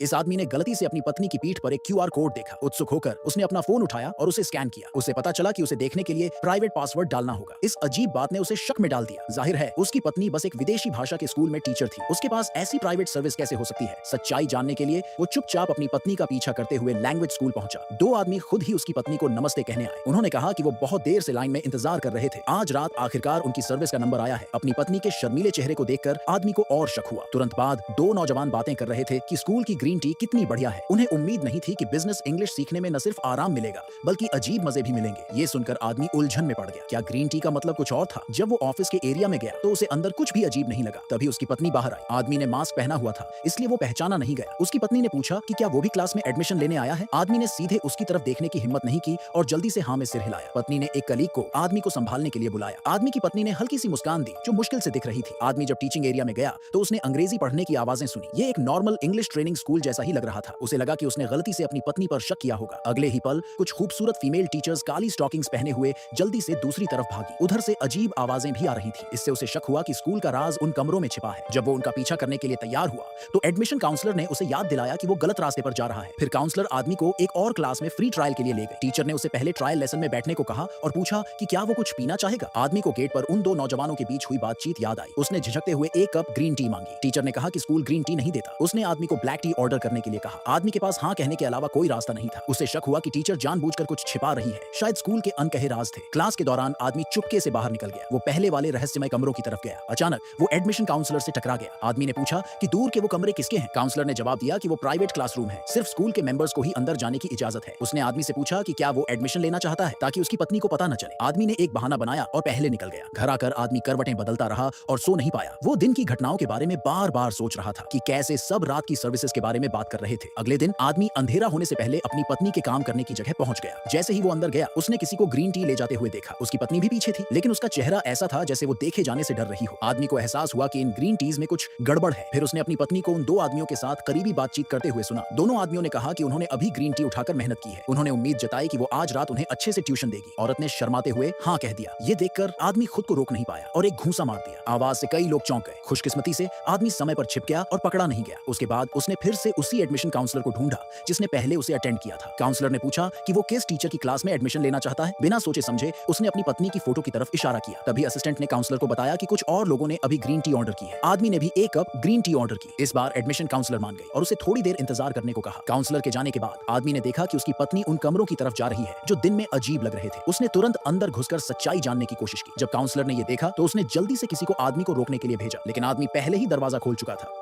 इस आदमी ने गलती से अपनी पत्नी की पीठ पर एक क्यूआर कोड देखा। उत्सुक होकर उसने अपना फोन उठाया और उसे स्कैन किया। उसे पता चला कि उसे देखने के लिए प्राइवेट पासवर्ड डालना होगा। इस अजीब बात ने उसे शक में डाल दिया। जाहिर है उसकी पत्नी बस एक विदेशी भाषा के स्कूल में टीचर थी। उसके पास ऐसी प्राइवेट सर्विस कैसे हो सकती है? सच्चाई जानने के लिए वो चुपचाप अपनी पत्नी का पीछा करते हुए लैंग्वेज स्कूल पहुंचा। दो आदमी खुद ही उसकी पत्नी को नमस्ते कहने आए। उन्होंने कहा कि वो बहुत देर से लाइन में इंतजार कर रहे थे। आज रात आखिरकार उनकी सर्विस का नंबर आया है। अपनी पत्नी के शर्मीले चेहरे को देखकर आदमी को और शक हुआ। तुरंत बाद दो नौजवान बातें कर रहे थे कि स्कूल की ग्रीन टी कितनी बढ़िया है। उन्हें उम्मीद नहीं थी कि बिजनेस इंग्लिश सीखने में न सिर्फ आराम मिलेगा बल्कि अजीब मजे भी मिलेंगे। ये सुनकर आदमी उलझन में पड़ गया। क्या ग्रीन टी का मतलब कुछ और था? जब वो ऑफिस के एरिया में गया तो उसे अंदर कुछ भी अजीब नहीं लगा। तभी उसकी पत्नी बाहर आई। आदमी ने मास्क पहना हुआ था इसलिए वो पहचाना नहीं गया। उसकी पत्नी ने पूछा कि क्या वो भी क्लास में एडमिशन लेने आया है? आदमी ने सीधे उसकी तरफ देखने की हिम्मत नहीं की और जल्दी से हाँ में सिर हिलाया। पत्नी ने एक कलीग को आदमी को संभालने के लिए बुलाया। आदमी की पत्नी ने हल्की सी मुस्कान दी जो मुश्किल से दिख रही थी। आदमी जब टीचिंग एरिया में गया तो उसने अंग्रेजी पढ़ने की आवाजें सुनी। ये एक नॉर्मल इंग्लिश ट्रेनिंग स्कूल जैसा ही लग रहा था। उसे लगा कि उसने गलती से अपनी पत्नी पर शक किया होगा। अगले ही पल कुछ खूबसूरत फीमेल टीचर्स काली स्टॉकिंग्स पहने हुए जल्दी से दूसरी तरफ भागी। उधर से अजीब आवाजें भी आ रही थी। इससे उसे शक हुआ कि स्कूल का राज उन कमरों में छिपा है। जब वो उनका पीछा करने के लिए तैयार हुआ तो एडमिशन काउंसलर ने उसे याद दिलाया कि वो गलत रास्ते पर जा रहा है। फिर काउंसलर आदमी को एक और क्लास में फ्री ट्रायल के लिए ले गए। टीचर ने उसे पहले ट्रायल लेसन में बैठने को कहा और पूछा कि क्या वो कुछ पीना चाहेगा। आदमी को गेट पर उन दो नौजवानों के बीच हुई बातचीत याद आई। उसने झिझकते हुए एक कप ग्रीन टी मांगी। टीचर ने कहा कि स्कूल ग्रीन टी नहीं देता। उसने आदमी को ब्लैक टी ऑर्डर करने के लिए कहा। आदमी के पास हाँ कहने के अलावा कोई रास्ता नहीं था। उसे शक हुआ कि टीचर जानबूझकर कुछ छिपा रही है। शायद स्कूल के अनकहे राज थे। क्लास के दौरान आदमी चुपके से बाहर निकल गया। वो पहले वाले रहस्यमय कमरों की तरफ गया। अचानक वो एडमिशन काउंसलर से टकरा गया। आदमी ने पूछा कि दूर के वो कमरे किसके हैं? काउंसलर ने जवाब दिया कि वो प्राइवेट क्लासरूम है। सिर्फ स्कूल के मेंबर्स को ही अंदर जाने की इजाजत है। उसने आदमी से पूछा कि क्या वो एडमिशन लेना चाहता है ताकि उसकी पत्नी को पता न चले। आदमी ने एक बहाना बनाया और पहले निकल गया। घर आकर आदमी करवटें बदलता रहा और सो नहीं पाया। वो दिन की घटनाओं के बारे में बार बार सोच रहा था कि कैसे सब रात की सर्विसेज के बारे में बात कर रहे थे। अगले दिन आदमी अंधेरा होने से पहले अपनी पत्नी के काम करने की जगह पहुंच गया। जैसे ही वो अंदर गया उसने किसी को ग्रीन टी ले जाते हुए देखा। उसकी पत्नी भी पीछे थी लेकिन उसका चेहरा ऐसा था जैसे वो देखे जाने से डर रही हो। आदमी को एहसास हुआ कि इन ग्रीन टीज में कुछ गड़बड़ है। फिर उसने अपनी पत्नी को उन दो आदमियों के साथ करीबी बातचीत करते हुए सुना। दोनों आदमियों ने कहा कि उन्होंने अभी ग्रीन टी उठाकर मेहनत की है। उन्होंने उम्मीद जताई कि वो आज रात उन्हें अच्छे से ट्यूशन देगी। औरत ने शर्माते हुए हाँ कह दिया। ये देखकर आदमी खुद को रोक नहीं पाया और एक घूंसा मार दिया। आवाज से कई लोग चौंक गए। खुशकिस्मती से आदमी समय पर छिप गया और पकड़ा नहीं गया। उसके बाद उसने फिर से उसी एडमिशन काउंसलर को ढूंढा जिसने पहले उसे अटेंड किया था। काउंसलर ने पूछा कि वो किस टीचर की क्लास में एडमिशन लेना चाहता है। बिना सोचे समझे उसने अपनी पत्नी की फोटो की तरफ इशारा किया। तभी असिस्टेंट ने काउंसलर को बताया कि कुछ और लोगों ने अभी ग्रीन टी ऑर्डर की है। आदमी ने भी एक कप ग्रीन टी ऑर्डर की। इस बार एडमिशन काउंसलर मान गई और उसे थोड़ी देर इंतजार करने को कहा। काउंसलर के जाने के बाद आदमी ने देखा कि उसकी पत्नी उन कमरों की तरफ जा रही है जो दिन में अजीब लग रहे थे। उसने तुरंत अंदर घुसकर सच्चाई जानने की कोशिश की। जब काउंसलर ने यह देखा तो उसने जल्दी से किसी को आदमी को रोकने के लिए भेजा लेकिन आदमी पहले ही दरवाजा खोल चुका था।